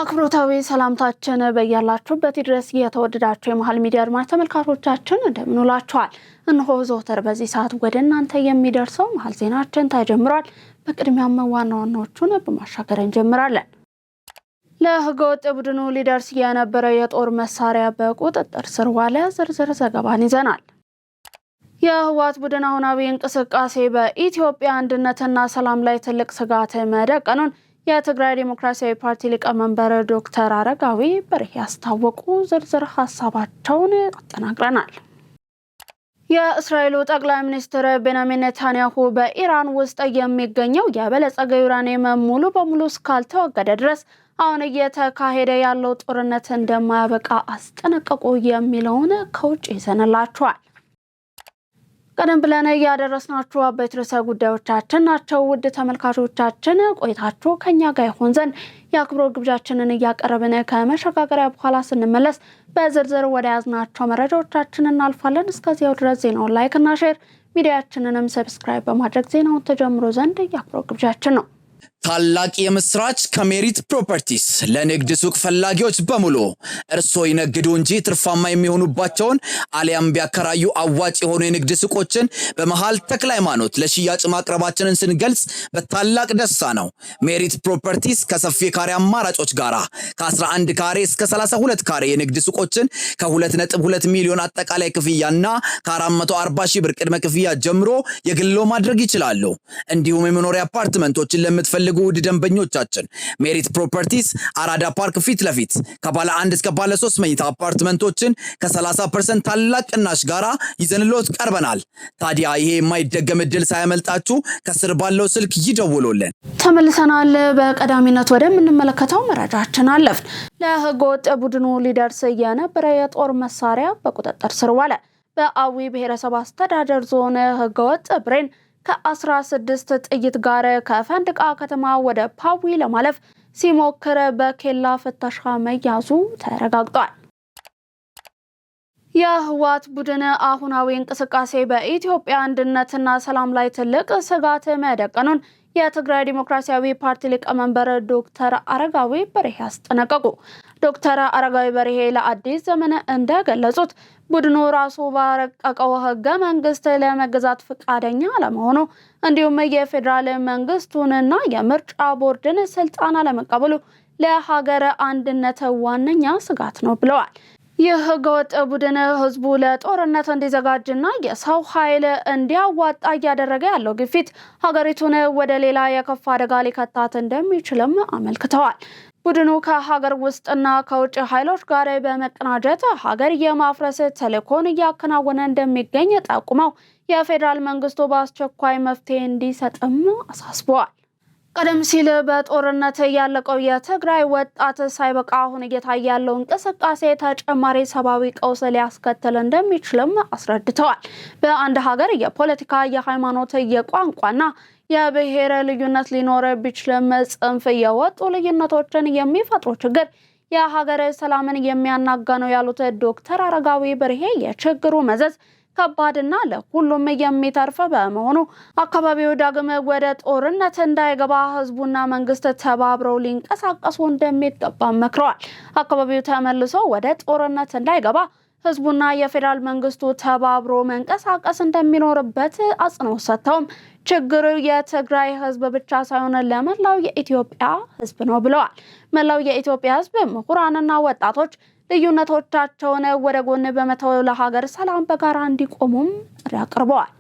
አክብሮታዊ ሰላምታችን በያላችሁበት ድረስ የተወደዳችሁ የመሃል ሚዲያ አድማጭ ተመልካቾቻችን እንደምንውላችኋል። እነሆ ዘወትር በዚህ ሰዓት ወደ እናንተ የሚደርሰው መሃል ዜናችን ተጀምሯል። በቅድሚያም ዋና ዋናዎቹን በማሻገር እንጀምራለን። ለህገወጥ ቡድኑ ሊደርስ የነበረ የጦር መሳሪያ በቁጥጥር ስር ዋለ። ዝርዝር ዘገባን ይዘናል። የህወሓት ቡድን አሁናዊ እንቅስቃሴ በኢትዮጵያ አንድነትና ሰላም ላይ ትልቅ ስጋት መደቀኑን የትግራይ ዲሞክራሲያዊ ፓርቲ ሊቀመንበር ዶክተር አረጋዊ በርሄ ያስታወቁ። ዝርዝር ሐሳባቸውን አጠናቅረናል። የእስራኤሉ ጠቅላይ ሚኒስትር ቤንያሚን ኔታንያሁ በኢራን ውስጥ የሚገኘው የበለጸገ ዩራኒየም ሙሉ በሙሉ እስካልተወገደ ድረስ አሁን እየተካሄደ ያለው ጦርነት እንደማያበቃ አስጠነቀቁ። የሚለውን ከውጭ ይዘንላችኋል። ቀደም ብለን ያደረስናችሁ አበይት ርዕሰ ጉዳዮቻችን ናቸው። ውድ ተመልካቾቻችን ቆይታችሁ ከኛ ጋር ይሆን ዘንድ የአክብሮት ግብዣችንን እያቀረብን ከመሸጋገሪያ በኋላ ስንመለስ በዝርዝር ወደ ያዝናቸው መረጃዎቻችን እናልፋለን። እስከዚያው ድረስ ዜናውን ላይክ እና ሼር፣ ሚዲያችንንም ሰብስክራይብ በማድረግ ዜናውን ተጀምሮ ዘንድ የአክብሮት ግብዣችን ነው። ታላቅ የምስራች ከሜሪት ፕሮፐርቲስ ለንግድ ሱቅ ፈላጊዎች በሙሉ እርሶ ይነግዱ እንጂ ትርፋማ የሚሆኑባቸውን አሊያም ቢያከራዩ አዋጭ የሆኑ የንግድ ሱቆችን በመሃል ተክለ ሃይማኖት ለሽያጭ ማቅረባችንን ስንገልጽ በታላቅ ደስታ ነው። ሜሪት ፕሮፐርቲስ ከሰፊ ካሬ አማራጮች ጋራ ከ11 ካሬ እስከ 32 ካሬ የንግድ ሱቆችን ከ2.2 ሚሊዮን አጠቃላይ ክፍያና ከ440 ሺህ ብር ቅድመ ክፍያ ጀምሮ የግሎ ማድረግ ይችላሉ። እንዲሁም የመኖሪያ አፓርትመንቶችን ለምትፈልጉ ውድ ደንበኞቻችን ሜሪት ፕሮፐርቲስ አራዳ ፓርክ ፊት ለፊት ከባለ 1 እስከ ባለ 3 መኝታ አፓርትመንቶችን ከ30% ታላቅ ቅናሽ ጋራ ይዘንሎት ቀርበናል። ታዲያ ይሄ የማይደገም እድል ሳያመልጣችሁ ከስር ባለው ስልክ ይደውሉልን። ተመልሰናል። በቀዳሚነት ወደምንመለከተው መረጃችን አለፍን። ለህገወጥ ቡድኑ ሊደርስ የነበረ የጦር መሳሪያ በቁጥጥር ስር ዋለ። በአዊ ብሔረሰብ አስተዳደር ዞን ህገወጥ ብሬን ከ16 ጥይት ጋር ከፈንድቃ ከተማ ወደ ፓዊ ለማለፍ ሲሞክር በኬላ ፍተሻ መያዙ ተረጋግጧል። የህወሓት ቡድን አሁናዊ እንቅስቃሴ በኢትዮጵያ አንድነትና ሰላም ላይ ትልቅ ስጋት መደቀኑን የትግራይ ዲሞክራሲያዊ ፓርቲ ሊቀመንበር ዶክተር አረጋዊ በርሄ አስጠነቀቁ። ዶክተር አረጋዊ በርሄ ለአዲስ ዘመን እንደገለጹት ቡድኑ ራሱ ባረቀቀው ህገ መንግስት ለመገዛት ፈቃደኛ አለመሆኑ እንዲሁም የፌዴራል መንግስቱንና የምርጫ ቦርድን ስልጣን አለመቀበሉ ለሀገር አንድነት ዋነኛ ስጋት ነው ብለዋል። ይህ ህገወጥ ቡድን ህዝቡ ለጦርነት እንዲዘጋጅና የሰው ኃይል እንዲያዋጣ እያደረገ ያለው ግፊት ሀገሪቱን ወደ ሌላ የከፋ አደጋ ሊከታት እንደሚችልም አመልክተዋል። ቡድኑ ከሀገር ውስጥና ከውጭ ኃይሎች ጋር በመቀናጀት ሀገር የማፍረስ ተልዕኮን እያከናወነ እንደሚገኝ ጠቁመው የፌዴራል መንግስቱ በአስቸኳይ መፍትሄ እንዲሰጥም አሳስበዋል። ቀደም ሲል በጦርነት ያለቀው የትግራይ ወጣት ሳይበቃ አሁን እየታየ ያለው እንቅስቃሴ ተጨማሪ ሰብአዊ ቀውስ ሊያስከትል እንደሚችልም አስረድተዋል። በአንድ ሀገር የፖለቲካ፣ የሃይማኖት፣ የቋንቋና የብሔር ልዩነት ሊኖር ቢችልም ጽንፍ የወጡ ልዩነቶችን የሚፈጥሩ ችግር የሀገር ሰላምን የሚያናጋ ነው ያሉት ዶክተር አረጋዊ በርሄ የችግሩ መዘዝ ከባድና ለሁሉም የሚተርፍ በመሆኑ አካባቢው ዳግም ወደ ጦርነት እንዳይገባ ህዝቡና መንግስት ተባብረው ሊንቀሳቀሱ እንደሚገባ መክረዋል። አካባቢው ተመልሶ ወደ ጦርነት እንዳይገባ ህዝቡና የፌዴራል መንግስቱ ተባብሮ መንቀሳቀስ እንደሚኖርበት አጽንኦት ሰጥተውም ችግሩ የትግራይ ህዝብ ብቻ ሳይሆን ለመላው የኢትዮጵያ ህዝብ ነው ብለዋል። መላው የኢትዮጵያ ህዝብ ምሁራንና ወጣቶች ልዩነቶቻቸውን ወደ ጎን በመተው ለሀገር ሰላም በጋራ እንዲቆሙም ጥሪ አቅርበዋል።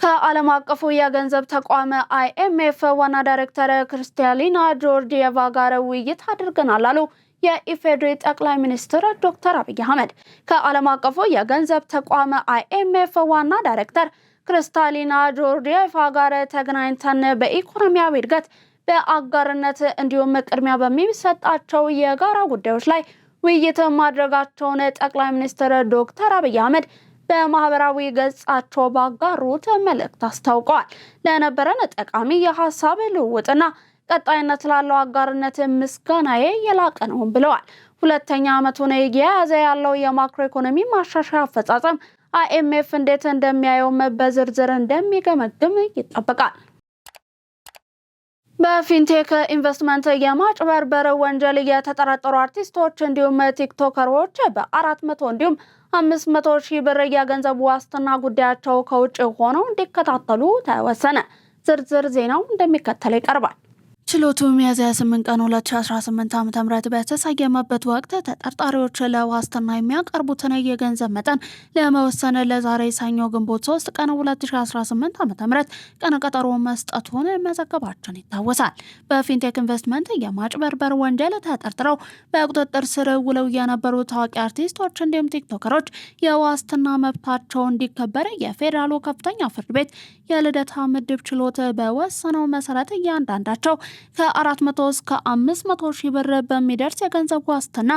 ከዓለም አቀፉ የገንዘብ ተቋም IMF ዋና ዳይሬክተር ክርስቲያሊና ጆርጂየቫ ጋር ውይይት አድርገናል አሉ የኢፌዴሪ ጠቅላይ ሚኒስትር ዶክተር አብይ አህመድ። ከዓለም አቀፉ የገንዘብ ተቋም IMF ዋና ዳይሬክተር ክርስቲያሊና ጆርጂየቫ ጋር ተገናኝተን በኢኮኖሚያዊ እድገት፣ በአጋርነት እንዲሁም ቅድሚያ በሚሰጣቸው የጋራ ጉዳዮች ላይ ውይይት ማድረጋቸውን ጠቅላይ ሚኒስትር ዶክተር አብይ አህመድ በማህበራዊ ገጻቸው ባጋሩት መልእክት አስታውቀዋል። ለነበረን ጠቃሚ የሐሳብ ልውውጥና ቀጣይነት ላለው አጋርነት ምስጋናዬ የላቀ ነው ብለዋል። ሁለተኛ ዓመቱን እየያዘ ያለው የማክሮ ኢኮኖሚ ማሻሻያ አፈጻጸም IMF እንዴት እንደሚያየው በዝርዝር እንደሚገመግም ይጠበቃል። በፊንቴክ ኢንቨስትመንት የማጭበርበር ወንጀል የተጠረጠሩ አርቲስቶች እንዲሁም ቲክቶከሮች በ400 እንዲሁም 500 ሺህ ብር የገንዘብ ዋስትና ጉዳያቸው ከውጭ ሆነው እንዲከታተሉ ተወሰነ። ዝርዝር ዜናው እንደሚከተለው ይቀርባል። ችሎቱ ሚያዝያ 8 ቀን 2018 ዓ.ም በተሰየመበት ወቅት ተጠርጣሪዎች ለዋስትና የሚያቀርቡትን የገንዘብ መጠን ለመወሰን ለዛሬ ሰኞ ግንቦት 3 ቀን 2018 ዓ.ም ቀነ ቀጠሮ መስጠቱን መዘገባችን ይታወሳል። በፊንቴክ ኢንቨስትመንት የማጭበርበር ወንጀል ተጠርጥረው በቁጥጥር ስር ውለው የነበሩ ታዋቂ አርቲስቶች እንዲሁም ቲክቶከሮች የዋስትና መብታቸው እንዲከበር የፌዴራሉ ከፍተኛ ፍርድ ቤት የልደታ ምድብ ችሎት በወሰነው መሰረት እያንዳንዳቸው ከ400 እስከ 500 ሺህ ብር በሚደርስ የገንዘብ ዋስትና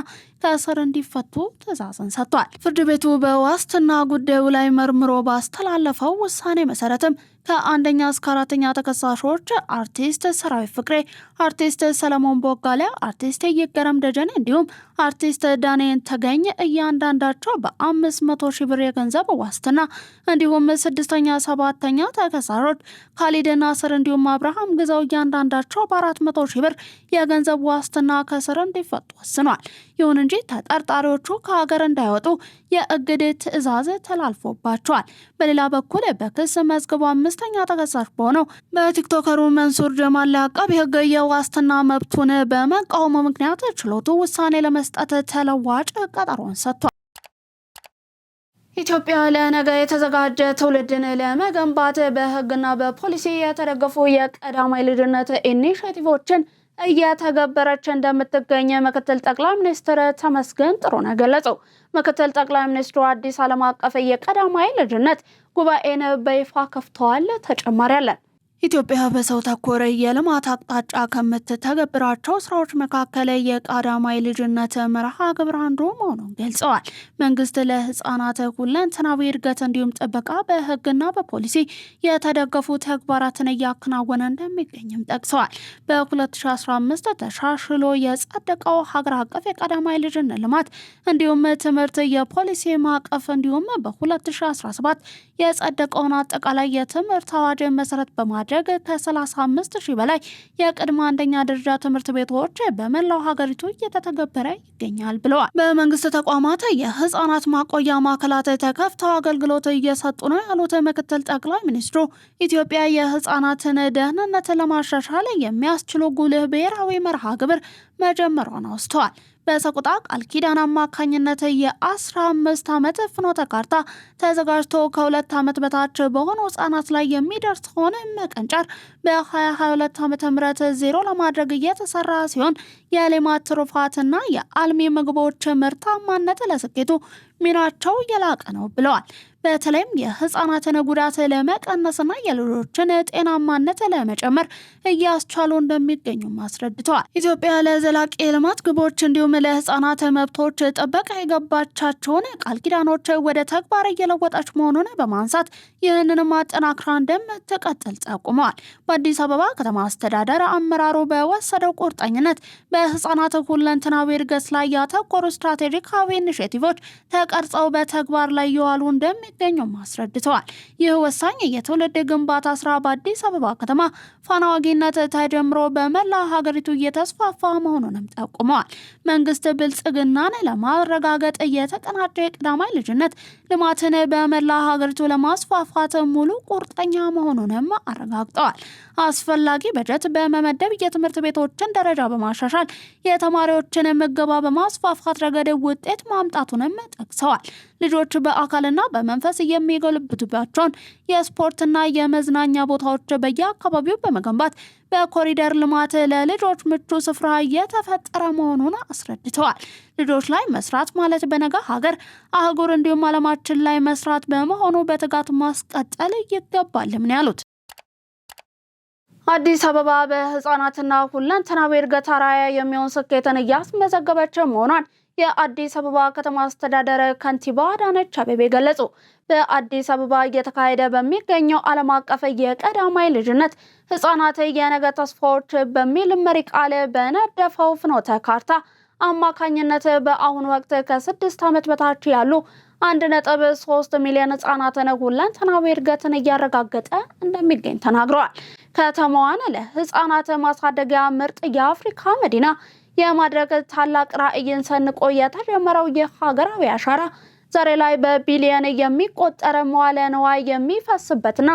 ከእስር እንዲፈቱ ትዕዛዝን ሰጥቷል። ፍርድ ቤቱ በዋስትና ጉዳዩ ላይ መርምሮ ባስተላለፈው ውሳኔ መሰረትም ከአንደኛ እስከ አራተኛ ተከሳሾች አርቲስት ሰራዊት ፍቅሬ፣ አርቲስት ሰለሞን ቦጋለ፣ አርቲስት ይገረም ደጀኔ እንዲሁም አርቲስት ዳንኤል ተገኝ እያንዳንዳቸው በ500 ሺህ ብር የገንዘብ ዋስትና እንዲሁም ስድስተኛ ሰባተኛ ተከሳሾች ካሊድ ናስር እንዲሁም አብርሃም ግዛው እያንዳንዳቸው በ400 ሺህ ብር የገንዘብ ዋስትና ከእስር እንዲፈቱ ወስኗል። ይሁን እንጂ ተጠርጣሪዎቹ ከሀገር እንዳይወጡ የእግድ ትዕዛዝ ተላልፎባቸዋል። በሌላ በኩል በክስ መዝገቡ አምስተኛ ተከሳሽ በሆነው በቲክቶከሩ መንሱር ጀማል አቃቤ ሕግ የዋስትና መብቱን በመቃወሙ ምክንያት ችሎቱ ውሳኔ ለመስጠት ተለዋጭ ቀጠሮን ሰጥቷል። ኢትዮጵያ ለነገ የተዘጋጀ ትውልድን ለመገንባት በሕግና በፖሊሲ የተደገፉ የቀዳማይ ልጅነት ኢኒሼቲቮችን እየተገበረች እንደምትገኝ ምክትል ጠቅላይ ሚኒስትር ተመስገን ጥሩነህ ገለጹ። ምክትል ጠቅላይ ሚኒስትሩ አዲስ ዓለም አቀፍ የቀዳማይ ልጅነት ጉባኤን በይፋ ከፍተዋል። ተጨማሪ አለን። ኢትዮጵያ በሰው ተኮር የልማት አቅጣጫ ከምትተገብራቸው ስራዎች መካከል የቀዳማይ ልጅነት መርሃ ግብር አንዱ መሆኑን ገልጸዋል። መንግስት ለህፃናት ሁለንተናዊ እድገት እንዲሁም ጥበቃ በህግና በፖሊሲ የተደገፉ ተግባራትን እያከናወነ እንደሚገኝም ጠቅሰዋል። በ2015 ተሻሽሎ የጸደቀው ሀገር አቀፍ የቀዳማይ ልጅነት ልማት እንዲሁም ትምህርት የፖሊሲ ማዕቀፍ እንዲሁም በ2017 የጸደቀውን አጠቃላይ የትምህርት አዋጅ መሰረት በማድረግ ከ35 ሺህ በላይ የቅድመ አንደኛ ደረጃ ትምህርት ቤቶች በመላው ሀገሪቱ እየተተገበረ ይገኛል ብለዋል። በመንግስት ተቋማት የህፃናት ማቆያ ማዕከላት ተከፍተው አገልግሎት እየሰጡ ነው ያሉት ምክትል ጠቅላይ ሚኒስትሩ ኢትዮጵያ የህፃናትን ደህንነት ለማሻሻል የሚያስችሉ ጉልህ ብሔራዊ መርሃ ግብር መጀመሯን አውስተዋል። በሰቆጣ ቃል ኪዳን አማካኝነት የ15 ዓመት ፍኖተ ካርታ ተዘጋጅቶ ከ2 ዓመት በታች በሆኑ ህጻናት ላይ የሚደርስ ሆነ መቀንጨር በ2022 ዓ.ም ዜሮ ለማድረግ እየተሰራ ሲሆን የሌማት ትሩፋትና የአልሚ ምግቦች ምርታማነት ለስኬቱ ሚናቸው የላቀ ነው ብለዋል። በተለይም የህፃናትን ጉዳት ለመቀነስና የልጆችን ጤናማነት ለመጨመር እያስቻሉ እንደሚገኙ አስረድተዋል። ኢትዮጵያ ለዘላቂ የልማት ግቦች እንዲሁም ለህፃናት መብቶች ጥበቃ የገባቻቸውን ቃል ኪዳኖች ወደ ተግባር እየለወጠች መሆኑን በማንሳት ይህንን ማጠናከር እንደምትቀጥል ጠቁመዋል። በአዲስ አበባ ከተማ አስተዳደር አመራሩ በወሰደው ቁርጠኝነት በህፃናት ሁለንተናዊ እድገት ላይ ያተኮሩ ስትራቴጂካዊ ኢኒሼቲቮች ተቀርጸው በተግባር ላይ የዋሉ እንደሚገኙም አስረድተዋል። ይህ ወሳኝ የትውልድ ግንባታ ስራ በአዲስ አበባ ከተማ ፋና ወጊነት ተጀምሮ በመላ ሀገሪቱ እየተስፋፋ መሆኑንም ጠቁመዋል። መንግስት ብልጽግናን ለማረጋገጥ የተቀናጀ የቀዳማይ ልጅነት ልማትን በመላ ሀገሪቱ ለማስፋፋት ሙሉ ቁርጠኛ መሆኑንም አረጋግጠዋል። አስፈላጊ በጀት በመመደብ የትምህርት ቤቶችን ደረጃ በማሻሻል የተማሪዎችን ምገባ በማስፋፋት ረገድ ውጤት ማምጣቱንም ጠቅሰዋል። ልጆች በአካልና በመንፈስ የሚጎለብቱባቸውን የስፖርትና የመዝናኛ ቦታዎች በየአካባቢው በመገንባት በኮሪደር ልማት ለልጆች ምቹ ስፍራ እየተፈጠረ መሆኑን አስረድተዋል። ልጆች ላይ መስራት ማለት በነገ ሀገር፣ አህጉር እንዲሁም ዓለማችን ላይ መስራት በመሆኑ በትጋት ማስቀጠል ይገባልም ነው ያሉት። አዲስ አበባ በህፃናትና ሁለንተናዊ እድገት አርአያ የሚሆን ስኬትን እያስመዘገበች መሆኗን የአዲስ አበባ ከተማ አስተዳደር ከንቲባ አዳነች አቤቤ ገለጹ። በአዲስ አበባ እየተካሄደ በሚገኘው ዓለም አቀፍ የቀዳማይ ልጅነት ህፃናት የነገ ተስፋዎች በሚል መሪ ቃል በነደፈው ፍኖተ ካርታ አማካኝነት በአሁኑ ወቅት ከ6 ዓመት በታች ያሉ 1.3 ሚሊዮን ህጻናትን ሁለንተናዊ እድገትን እያረጋገጠ እንደሚገኝ ተናግረዋል። ከተማዋን ለህፃናት ማሳደጊያ ምርጥ የአፍሪካ መዲና የማድረግ ታላቅ ራዕይን ሰንቆ የተጀመረው የሀገራዊ አሻራ ዛሬ ላይ በቢሊየን የሚቆጠር መዋለ ንዋይ የሚፈስበትና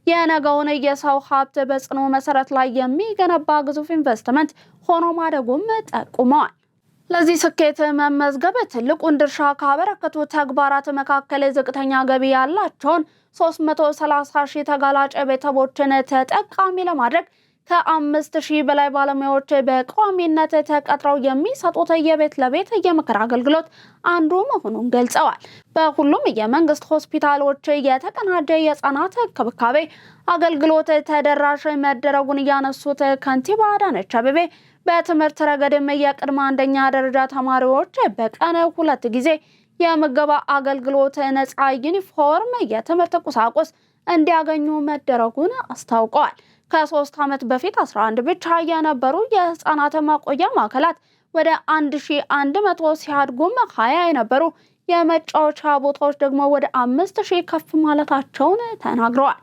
የነገውን የሰው ሀብት በጽኑ መሰረት ላይ የሚገነባ ግዙፍ ኢንቨስትመንት ሆኖ ማደጉም ጠቁመዋል። ለዚህ ስኬት መመዝገብ ትልቁን ድርሻ ካበረከቱ ተግባራት መካከል ዝቅተኛ ገቢ ያላቸውን 330 ሺህ ተጋላጭ ቤተሰቦችን ተጠቃሚ ለማድረግ ከ5000 በላይ ባለሙያዎች በቋሚነት ተቀጥረው የሚሰጡት የቤት ለቤት የምክር አገልግሎት አንዱ መሆኑን ገልጸዋል። በሁሉም የመንግስት ሆስፒታሎች የተቀናጀ የህፃናት እንክብካቤ አገልግሎት ተደራሽ መደረጉን ያነሱት ከንቲባ አዳነች አቤቤ በትምህርት ረገድም የቅድመ አንደኛ ደረጃ ተማሪዎች በቀን 2 ጊዜ የምገባ አገልግሎት፣ ነፃ ዩኒፎርም፣ የትምህርት ቁሳቁስ እንዲያገኙ መደረጉን አስታውቀዋል። ከ3 ዓመት በፊት 11 ብቻ የነበሩ የህፃናት ማቆያ ማዕከላት ወደ 1100 ሲያድጉም 20 የነበሩ የመጫወቻ ቦታዎች ደግሞ ወደ 5000 ከፍ ማለታቸውን ተናግረዋል።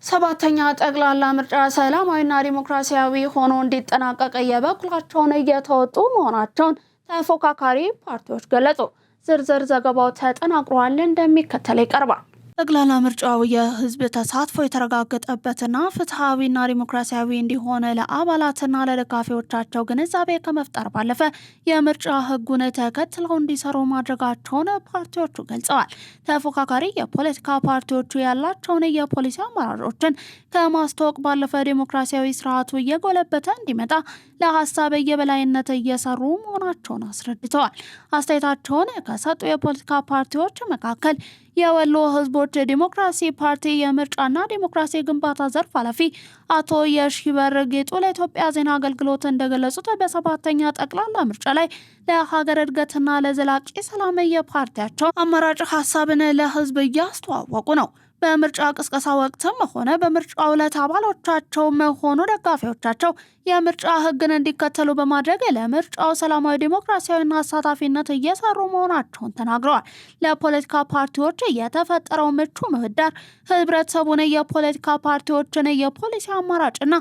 7ኛ ጠቅላላ ምርጫ ሰላማዊና ዲሞክራሲያዊ ሆኖ እንዲጠናቀቅ የበኩላቸውን እየተወጡ መሆናቸውን ተፎካካሪ ፓርቲዎች ገለጹ። ዝርዝር ዘገባው ተጠናቅሯል፣ እንደሚከተለው ይቀርባል። ጠቅላላ ምርጫው የህዝብ ተሳትፎ የተረጋገጠበትና ፍትሃዊና ዲሞክራሲያዊ እንዲሆን ለአባላትና ለደጋፊዎቻቸው ግንዛቤ ከመፍጠር ባለፈ የምርጫ ህጉን ተከትለው እንዲሰሩ ማድረጋቸውን ፓርቲዎቹ ገልጸዋል። ተፎካካሪ የፖለቲካ ፓርቲዎቹ ያላቸውን የፖሊሲ አማራጮችን ከማስተዋወቅ ባለፈ ዲሞክራሲያዊ ስርዓቱ እየጎለበተ እንዲመጣ ለሀሳብ የበላይነት እየሰሩ መሆናቸውን አስረድተዋል። አስተያየታቸውን ከሰጡ የፖለቲካ ፓርቲዎች መካከል የወሎ ህዝቦች ዲሞክራሲ ፓርቲ የምርጫና ዲሞክራሲ ግንባታ ዘርፍ ኃላፊ አቶ የሺበር ጌጡ ለኢትዮጵያ ዜና አገልግሎት እንደገለጹት በ7ኛ ጠቅላላ ምርጫ ላይ ለሀገር እድገትና ለዘላቂ ሰላም የፓርቲያቸው አማራጭ ሀሳብን ለህዝብ እያስተዋወቁ ነው። በምርጫ ቅስቀሳ ወቅትም ሆነ በምርጫው ዕለት አባሎቻቸው ሆኑ ደጋፊዎቻቸው የምርጫ ህግን እንዲከተሉ በማድረግ ለምርጫው ሰላማዊ ዲሞክራሲያዊና አሳታፊነት እየሰሩ መሆናቸውን ተናግረዋል። ለፖለቲካ ፓርቲዎች የተፈጠረው ምቹ ምህዳር ህብረተሰቡን የፖለቲካ ፓርቲዎችን የፖሊሲ አማራጭና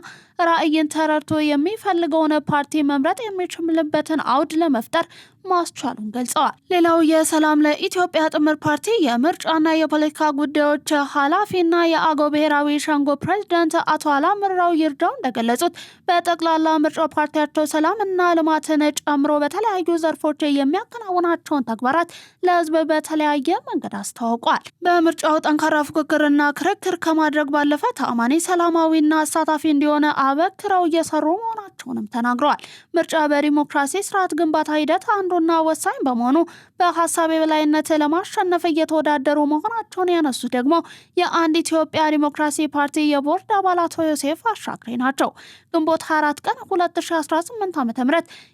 ራዕይን ተረድቶ የሚፈልገውን ፓርቲ መምረጥ የሚችልበትን አውድ ለመፍጠር ማስቻሉን ገልጸዋል። ሌላው የሰላም ለኢትዮጵያ ጥምር ፓርቲ የምርጫና የፖለቲካ ጉዳዮች ኃላፊና የአገው ብሔራዊ ሸንጎ ፕሬዝዳንት አቶ አላምራው ይርዳው እንደገለጹት በጠቅላላ ምርጫው ፓርቲያቸው ሰላምና ልማትን ጨምሮ በተለያዩ ዘርፎች የሚያከናውናቸውን ተግባራት ለህዝብ በተለያየ መንገድ አስታውቋል። በምርጫው ጠንካራ ፉክክርና ክርክር ከማድረግ ባለፈ ተአማኒ፣ ሰላማዊና አሳታፊ እንዲሆን አበክረው እየሰሩ መሆናቸውንም ተናግረዋል። ምርጫ በዲሞክራሲ ስርዓት ግንባታ ሂደት አንዱና ወሳኝ በመሆኑ በሀሳብ የበላይነት ለማሸነፍ እየተወዳደሩ መሆናቸውን ያነሱት ደግሞ የአንድ ኢትዮጵያ ዲሞክራሲ ፓርቲ የቦርድ አባላት ዮሴፍ አሻግሬ ናቸው። ግንቦት 24 ቀን 2018 ዓ.ም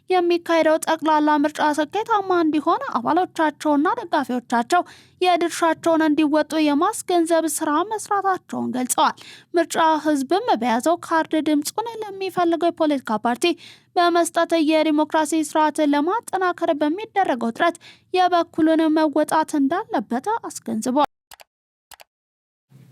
የሚካሄደው ጠቅላላ ምርጫ ስኬታማ እንዲሆን አባሎቻቸውና ደጋፊዎቻቸው የድርሻቸውን እንዲወጡ የማስገንዘብ ስራ መስራታቸውን ገልጸዋል። ምርጫ ህዝብም በያዘው ካርድ ድምጹን ለሚፈልገው የፖለቲካ ፓርቲ በመስጠት የዲሞክራሲ ስርዓትን ለማጠናከር በሚደረገው ጥረት የበኩሉን መወጣት እንዳለበት አስገንዝቧል።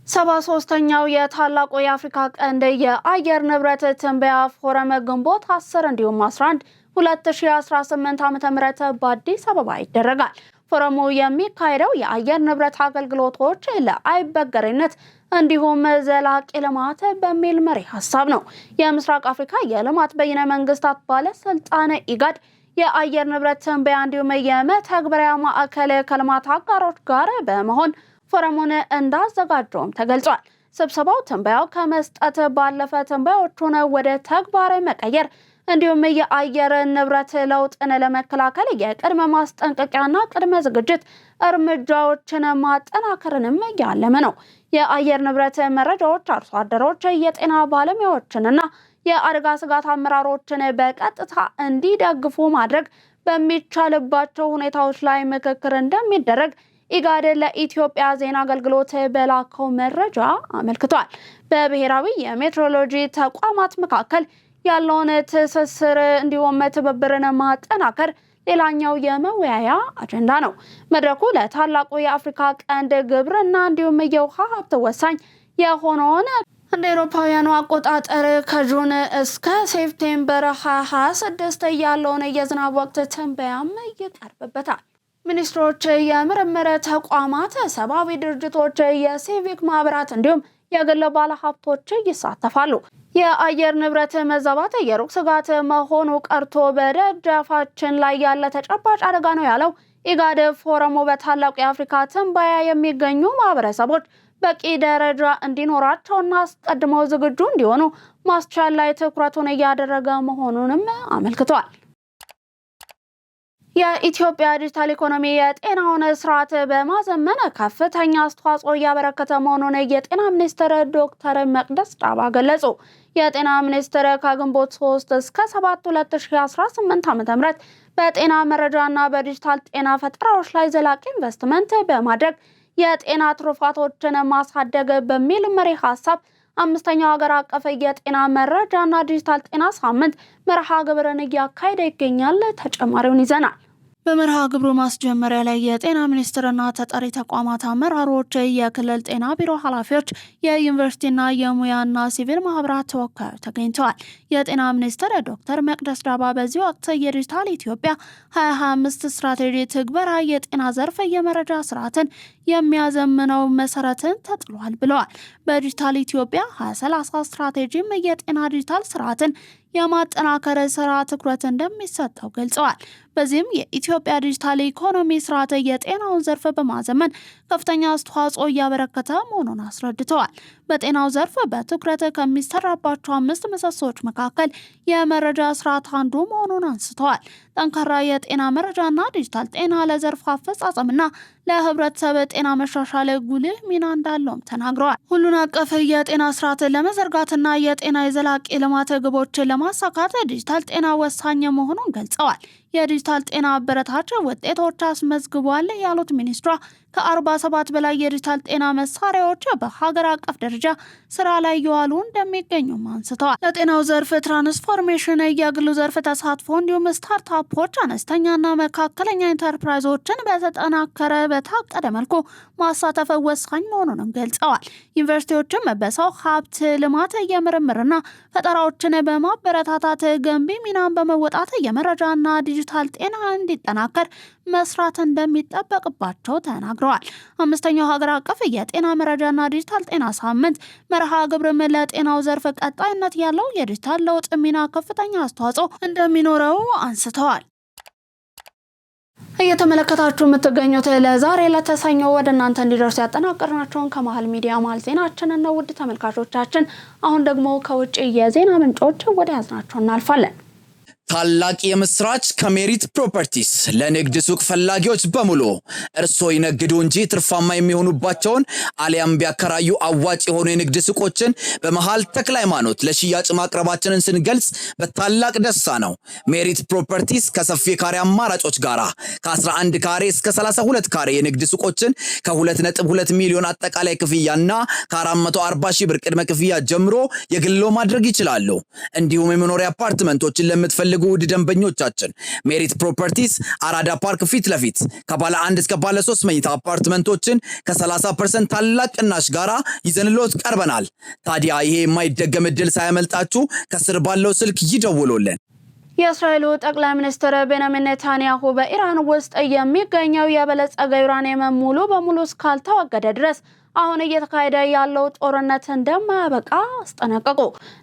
73ኛው የታላቁ የአፍሪካ ቀንድ የአየር ንብረት ትንበያ ፎረም ግንቦት 10 እንዲሁም 11 2018 ዓ.ም በአዲስ አበባ ይደረጋል። ፎረሙ የሚካሄደው የአየር ንብረት አገልግሎቶች ለአይበገሬነት እንዲሁም ዘላቂ ልማት በሚል መሪ ሀሳብ ነው። የምስራቅ አፍሪካ የልማት በይነ መንግስታት ባለስልጣን ኢጋድ የአየር ንብረት ትንበያ እንዲሁም የመተግበሪያ ማዕከል ከልማት አጋሮች ጋር በመሆን ፎረሙን እንዳዘጋጀውም ተገልጿል። ስብሰባው ትንበያው ከመስጠት ባለፈ ትንበያዎቹን ወደ ተግባር መቀየር እንዲሁም የአየር ንብረት ለውጥን ለመከላከል የቅድመ ማስጠንቀቂያና ቅድመ ዝግጅት እርምጃዎችን ማጠናከርንም ያለመ ነው። የአየር ንብረት መረጃዎች አርሶ አደሮች፣ የጤና ባለሙያዎችንና የአደጋ ስጋት አመራሮችን በቀጥታ እንዲደግፉ ማድረግ በሚቻልባቸው ሁኔታዎች ላይ ምክክር እንደሚደረግ ኢጋድ ለኢትዮጵያ ዜና አገልግሎት በላከው መረጃ አመልክቷል። በብሔራዊ የሜትሮሎጂ ተቋማት መካከል ያለውን ትስስር እንዲሁም ትብብርን ማጠናከር ሌላኛው የመወያያ አጀንዳ ነው። መድረኩ ለታላቁ የአፍሪካ ቀንድ ግብርና እንዲሁም የውሃ ሀብት ወሳኝ የሆነውን እንደ አውሮፓውያኑ አቆጣጠር ከጁን እስከ ሴፕቴምበር 2026 ያለውን የዝናብ ወቅት ትንበያም ይቀርብበታል። ሚኒስትሮች፣ የምርምር ተቋማት፣ ሰብአዊ ድርጅቶች፣ የሲቪክ ማህበራት እንዲሁም የግል ባለሀብቶች ይሳተፋሉ። የአየር ንብረት መዛባት የሩቅ ስጋት መሆኑ ቀርቶ በደጃፋችን ላይ ያለ ተጨባጭ አደጋ ነው ያለው ኢጋድ ፎረሙ በታላቁ የአፍሪካ ትንበያ የሚገኙ ማህበረሰቦች በቂ ደረጃ እንዲኖራቸውና አስቀድመው ዝግጁ እንዲሆኑ ማስቻል ላይ ትኩረቱን እያደረገ መሆኑንም አመልክቷል። የኢትዮጵያ ዲጂታል ኢኮኖሚ የጤናውን ስርዓት በማዘመን ከፍተኛ አስተዋጽኦ እያበረከተ መሆኑን የጤና ሚኒስትር ዶክተር መቅደስ ዳባ ገለጹ። የጤና ሚኒስትር ከግንቦት 3 እስከ 7 2018 ዓ.ም በጤና መረጃና በዲጂታል ጤና ፈጠራዎች ላይ ዘላቂ ኢንቨስትመንት በማድረግ የጤና ትሩፋቶችን ማሳደግ በሚል መሪ ሀሳብ አምስተኛው ሀገር አቀፍ የጤና መረጃና ዲጂታል ጤና ሳምንት መርሃ ግብርን እያካሄደ ይገኛል። ተጨማሪውን ይዘናል። በመርሃ ግብሩ ማስጀመሪያ ላይ የጤና ሚኒስትርና ተጠሪ ተቋማት አመራሮች፣ የክልል ጤና ቢሮ ኃላፊዎች፣ የዩኒቨርሲቲና የሙያና ሲቪል ማህበራት ተወካዮች ተገኝተዋል። የጤና ሚኒስትር ዶክተር መቅደስ ዳባ በዚህ ወቅት የዲጂታል ኢትዮጵያ 2025 ስትራቴጂ ትግበራ የጤና ዘርፍ የመረጃ ስርዓትን የሚያዘምነው መሰረትን ተጥሏል ብለዋል። በዲጂታል ኢትዮጵያ 2030 ስትራቴጂም የጤና ዲጂታል ስርዓትን የማጠናከር ስራ ትኩረት እንደሚሰጠው ገልጸዋል። በዚህም የኢትዮጵያ ዲጂታል ኢኮኖሚ ስርዓት የጤናውን ዘርፍ በማዘመን ከፍተኛ አስተዋጽኦ እያበረከተ መሆኑን አስረድተዋል። በጤናው ዘርፍ በትኩረት ከሚሰራባቸው 5 ምሰሶች መካከል የመረጃ ስርዓት አንዱ መሆኑን አንስተዋል። ጠንካራ የጤና መረጃና ዲጂታል ጤና ለዘርፍ አፈጻጸምና ለህብረተሰብ ጤና መሻሻል ጉልህ ሚና እንዳለውም ተናግረዋል። ሁሉን አቀፍ የጤና ስርዓት ለመዘርጋትና የጤና የዘላቂ ልማት ግቦችን ለማሳካት ዲጂታል ጤና ወሳኝ መሆኑን ገልጸዋል። የዲጂታል ጤና አበረታች ውጤቶች አስመዝግቧል ያሉት ሚኒስትሯ ከ47 በላይ የዲጂታል ጤና መሳሪያዎች በሀገር አቀፍ ደረጃ ስራ ላይ እየዋሉ እንደሚገኙም አንስተዋል። ለጤናው ዘርፍ ትራንስፎርሜሽን የግሉ ዘርፍ ተሳትፎ እንዲሁም ስታርታፖች አነስተኛና መካከለኛ ኢንተርፕራይዞችን በተጠናከረ በታቀደ መልኩ ማሳተፍ ወሳኝ መሆኑንም ገልጸዋል። ዩኒቨርሲቲዎችም በሰው ሀብት ልማት የምርምርና ፈጠራዎችን በማበረታታት ገንቢ ሚናን በመወጣት የመረጃና ዲጂታል ጤና እንዲጠናከር መስራት እንደሚጠበቅባቸው ተናግረዋል። አምስተኛው ሀገር አቀፍ የጤና መረጃና ዲጂታል ጤና ሳምንት መርሃ ግብርም ለጤናው ዘርፍ ቀጣይነት ያለው የዲጂታል ለውጥ ሚና ከፍተኛ አስተዋጽኦ እንደሚኖረው አንስተዋል። እየተመለከታችሁ የምትገኙት ለዛሬ ለተሰኘው ወደ እናንተ እንዲደርስ ያጠናቀርናቸውን ከመሃል ሚዲያ ማል ዜናችንን ነው። ውድ ተመልካቾቻችን፣ አሁን ደግሞ ከውጭ የዜና ምንጮች ወደ ያዝናቸው እናልፋለን። ታላቅ የምስራች ከሜሪት ፕሮፐርቲስ ለንግድ ሱቅ ፈላጊዎች በሙሉ እርሶ ይነግዱ እንጂ ትርፋማ የሚሆኑባቸውን አሊያም ቢያከራዩ አዋጭ የሆኑ የንግድ ሱቆችን በመሃል ተክለ ሃይማኖት ለሽያጭ ማቅረባችንን ስንገልጽ በታላቅ ደስታ ነው። ሜሪት ፕሮፐርቲስ ከሰፊ ካሬ አማራጮች ጋር ከ11 ካሬ እስከ 32 ካሬ የንግድ ሱቆችን ከ2.2 ሚሊዮን አጠቃላይ ክፍያና ከ440 ሺህ ብር ቅድመ ክፍያ ጀምሮ የግሎ ማድረግ ይችላሉ። እንዲሁም የመኖሪያ አፓርትመንቶችን ለምትፈልጉ ውድ ደንበኞቻችን ሜሪት ፕሮፐርቲስ አራዳ ፓርክ ፊት ለፊት ከባለ 1 እስከ ባለ 3 መኝታ አፓርትመንቶችን ከ30% ታላቅ ቅናሽ ጋራ ይዘንሎት ቀርበናል። ታዲያ ይሄ የማይደገም እድል ሳያመልጣችሁ ከስር ባለው ስልክ ይደውሉልን። የእስራኤሉ ጠቅላይ ሚኒስትር ቤንያሚን ኔታንያሁ በኢራን ውስጥ የሚገኘው የበለጸገ ዩራኒየም ሙሉ በሙሉ እስካልተወገደ ድረስ አሁን እየተካሄደ ያለው ጦርነት እንደማያበቃ አስጠነቀቁ።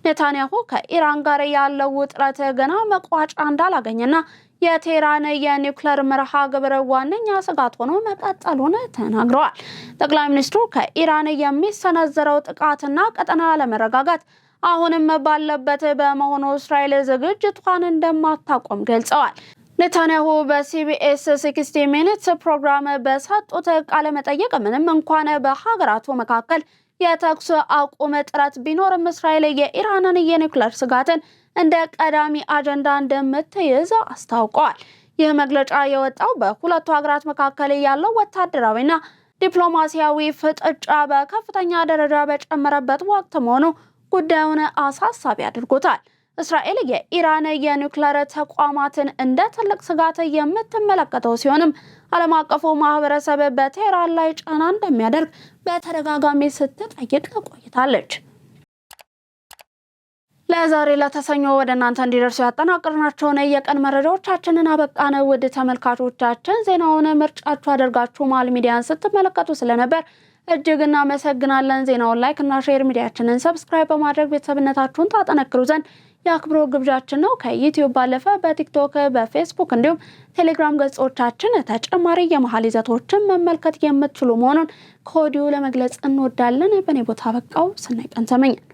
ኔታንያሁ ከኢራን ጋር ያለው ውጥረት ገና መቋጫ እንዳላገኘና የቴህራን የኒውክሌር መርሃ ግብር ዋነኛ ስጋት ሆኖ መቀጠሉን ተናግረዋል። ጠቅላይ ሚኒስትሩ ከኢራን የሚሰነዘረው ጥቃትና ቀጠና ለመረጋጋት አሁንም ባለበት በመሆኑ እስራኤል ዝግጅቷን እንደማታቆም ገልጸዋል። ኔታንያሁ በሲቢኤስ 60 ሚኒትስ ፕሮግራም በሰጡት ቃለ መጠይቅ ምንም እንኳን በሀገራቱ መካከል የተኩስ አቁም ጥረት ቢኖርም እስራኤል የኢራንን የኒውክሌር ስጋትን እንደ ቀዳሚ አጀንዳ እንደምትይዝ አስታውቀዋል። ይህ መግለጫ የወጣው በሁለቱ ሀገራት መካከል ያለው ወታደራዊና ዲፕሎማሲያዊ ፍጥጫ በከፍተኛ ደረጃ በጨመረበት ወቅት መሆኑ ጉዳዩን አሳሳቢ አድርጎታል። እስራኤል የኢራን የኒውክሌር ተቋማትን እንደ ትልቅ ስጋት የምትመለከተው ሲሆንም ዓለም አቀፉ ማህበረሰብ በቴህራን ላይ ጫና እንደሚያደርግ በተደጋጋሚ ስትጠይቅ ቆይታለች። ለዛሬ ለተሰኞ ወደ እናንተ እንዲደርሱ ያጠናቀርናቸውን የቀን መረጃዎቻችንን አበቃን። ውድ ተመልካቾቻችን ዜናውን ምርጫችሁ አድርጋችሁ ማል ሚዲያን ስትመለከቱ ስለነበር እጅግ እናመሰግናለን። ዜናውን ላይክ እና ሼር፣ ሚዲያችንን ሰብስክራይብ በማድረግ ቤተሰብነታችሁን ታጠነክሩ ዘንድ የአክብሮ ግብዣችን ነው። ከዩቲዩብ ባለፈ በቲክቶክ፣ በፌስቡክ እንዲሁም ቴሌግራም ገጾቻችን ተጨማሪ የመሃል ይዘቶችን መመልከት የምትችሉ መሆኑን ከወዲሁ ለመግለጽ እንወዳለን። በኔ ቦታ በቃው። ሰናይ ቀን ተመኘን።